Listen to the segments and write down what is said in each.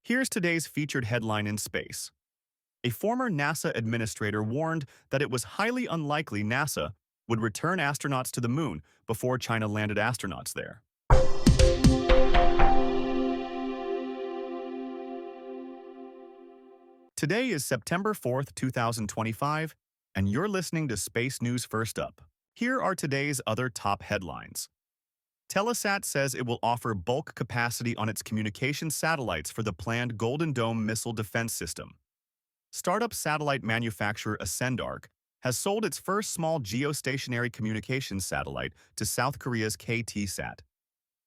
Here's today's featured headline in space. A former NASA administrator warned that it was highly unlikely NASA would return astronauts to the moon before China landed astronauts there. Today is September 4th, 2025, and you're listening to Space News First Up. Here are today's other top headlines. Telesat says it will offer bulk capacity on its communication satellites for the planned Golden Dome missile defense system. Startup satellite manufacturer AscendArc has sold its first small geostationary communications satellite to South Korea's KT-SAT.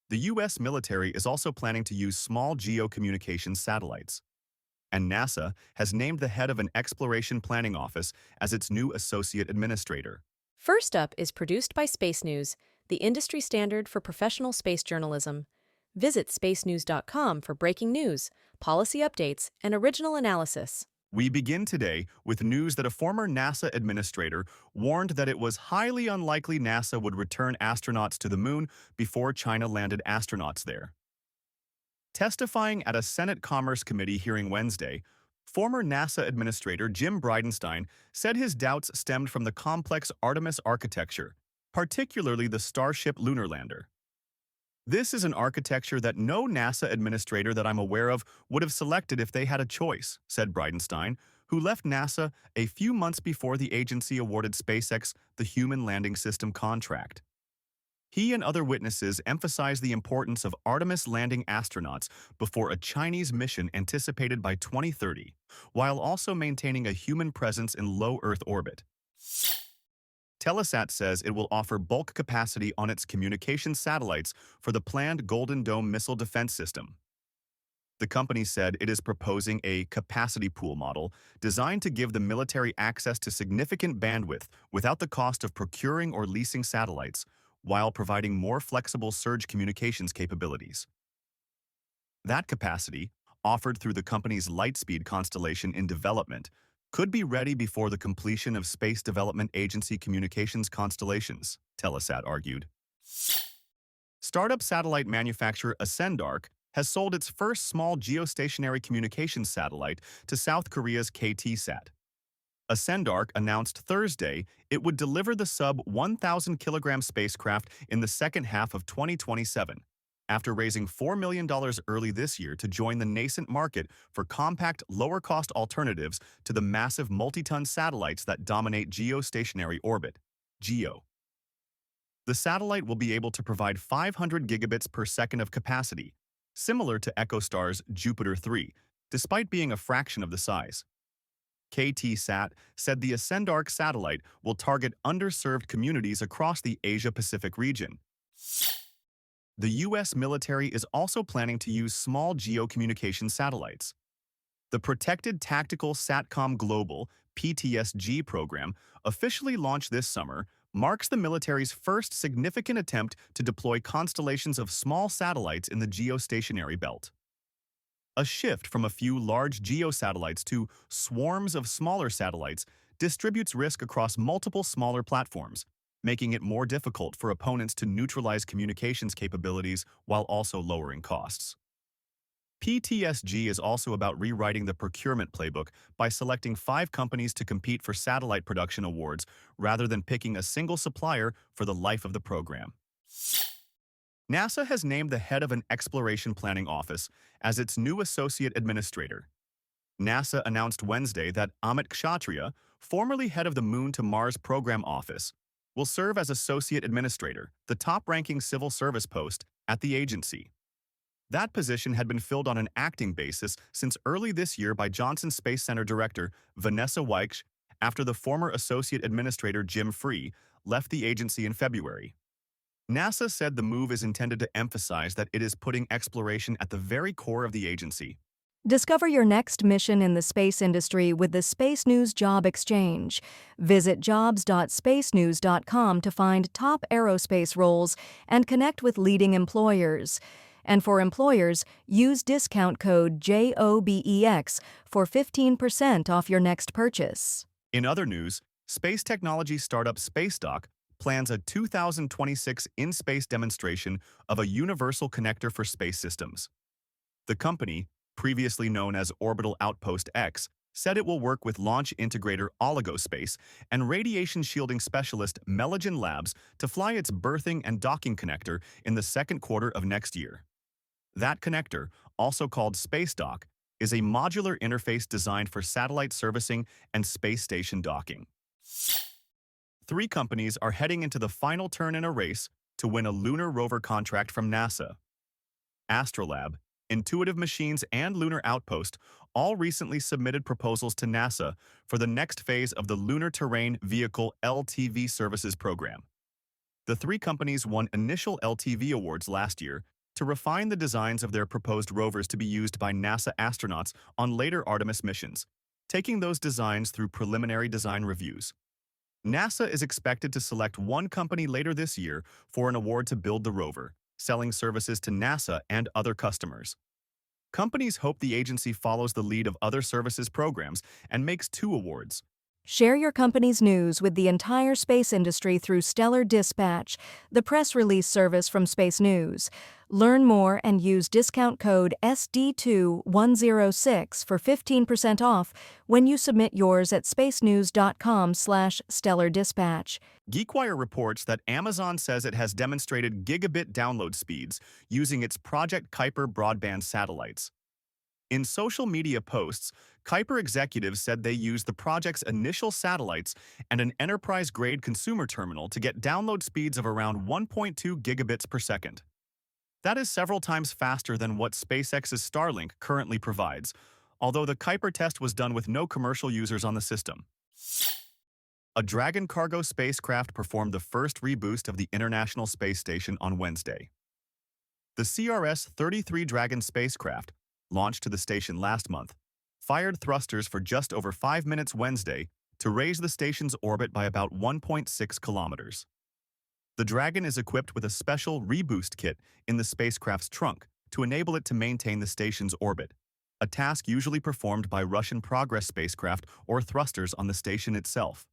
The U.S. military is also planning to use small geocommunications satellites. And NASA has named the head of an exploration planning office as its new associate administrator. First Up is produced by Space News, the industry standard for professional space journalism. Visit spacenews.com for breaking news, policy updates, and original analysis. We begin today with news that a former NASA administrator warned that it was highly unlikely NASA would return astronauts to the moon before China landed astronauts there. Testifying at a Senate Commerce Committee hearing Wednesday, former NASA Administrator Jim Bridenstine said his doubts stemmed from the complex Artemis architecture, particularly the Starship lunar lander. "This is an architecture that no NASA administrator that I'm aware of would have selected if they had a choice," said Bridenstine, who left NASA a few months before the agency awarded SpaceX the Human Landing System contract. He and other witnesses emphasized the importance of Artemis landing astronauts before a Chinese mission anticipated by 2030, while also maintaining a human presence in low Earth orbit. Telesat says it will offer bulk capacity on its communications satellites for the planned Golden Dome missile defense system. The company said it is proposing a capacity pool model designed to give the military access to significant bandwidth without the cost of procuring or leasing satellites, while providing more flexible surge communications capabilities. That capacity, offered through the company's Lightspeed constellation in development, could be ready before the completion of Space Development Agency communications constellations, Telesat argued. Startup satellite manufacturer AscendArc has sold its first small geostationary communications satellite to South Korea's KT-SAT. AscendArc announced Thursday it would deliver the sub-1,000-kilogram spacecraft in the second half of 2027, after raising $4 million early this year to join the nascent market for compact, lower-cost alternatives to the massive multi-ton satellites that dominate geostationary orbit, GEO. The satellite will be able to provide 500 gigabits per second of capacity, similar to EchoStar's Jupiter 3, despite being a fraction of the size. KT-SAT said the AscendArc satellite will target underserved communities across the Asia-Pacific region. The U.S. military is also planning to use small geocommunication satellites. The Protected Tactical Satcom Global (PTSG) program, officially launched this summer, marks the military's first significant attempt to deploy constellations of small satellites in the geostationary belt. A shift from a few large geosatellites to swarms of smaller satellites distributes risk across multiple smaller platforms, making it more difficult for opponents to neutralize communications capabilities while also lowering costs. PTSG is also about rewriting the procurement playbook by selecting 5 companies to compete for satellite production awards rather than picking a single supplier for the life of the program. NASA has named the head of an exploration planning office as its new associate administrator. NASA announced Wednesday that Amit Kshatriya, formerly head of the Moon to Mars Program Office, will serve as associate administrator, the top-ranking civil service post at the agency. That position had been filled on an acting basis since early this year by Johnson Space Center director Vanessa Weich after the former associate administrator Jim Free left the agency in February. NASA said the move is intended to emphasize that it is putting exploration at the very core of the agency. Discover your next mission in the space industry with the Space News Job Exchange. Visit jobs.spacenews.com to find top aerospace roles and connect with leading employers. And for employers, use discount code JOBEX for 15% off your next purchase. In other news, space technology startup Spacedock plans a 2026 in-space demonstration of a universal connector for space systems. The company, previously known as Orbital Outpost X, said it will work with launch integrator Oligospace and radiation shielding specialist Melogen Labs to fly its berthing and docking connector in the second quarter of next year. That connector, also called Spacedock, is a modular interface designed for satellite servicing and space station docking. 3 companies are heading into the final turn in a race to win a lunar rover contract from NASA. Astrolab, Intuitive Machines, and Lunar Outpost all recently submitted proposals to NASA for the next phase of the Lunar Terrain Vehicle LTV Services program. The 3 companies won initial LTV awards last year to refine the designs of their proposed rovers to be used by NASA astronauts on later Artemis missions, taking those designs through preliminary design reviews. NASA is expected to select one company later this year for an award to build the rover, selling services to NASA and other customers. Companies hope the agency follows the lead of other services programs and makes 2 awards. Share your company's news with the entire space industry through Stellar Dispatch, the press release service from Space News. Learn more and use discount code SD2106 for 15% off when you submit yours at spacenews.com/stellardispatch. GeekWire reports that Amazon says it has demonstrated gigabit download speeds using its Project Kuiper broadband satellites. In social media posts, Kuiper executives said they used the project's initial satellites and an enterprise-grade consumer terminal to get download speeds of around 1.2 gigabits per second. That is several times faster than what SpaceX's Starlink currently provides, although the Kuiper test was done with no commercial users on the system. A Dragon cargo spacecraft performed the first reboost of the International Space Station on Wednesday. The CRS-33 Dragon spacecraft, launched to the station last month, fired thrusters for just over 5 minutes Wednesday to raise the station's orbit by about 1.6 kilometers. The Dragon is equipped with a special reboost kit in the spacecraft's trunk to enable it to maintain the station's orbit, a task usually performed by Russian Progress spacecraft or thrusters on the station itself.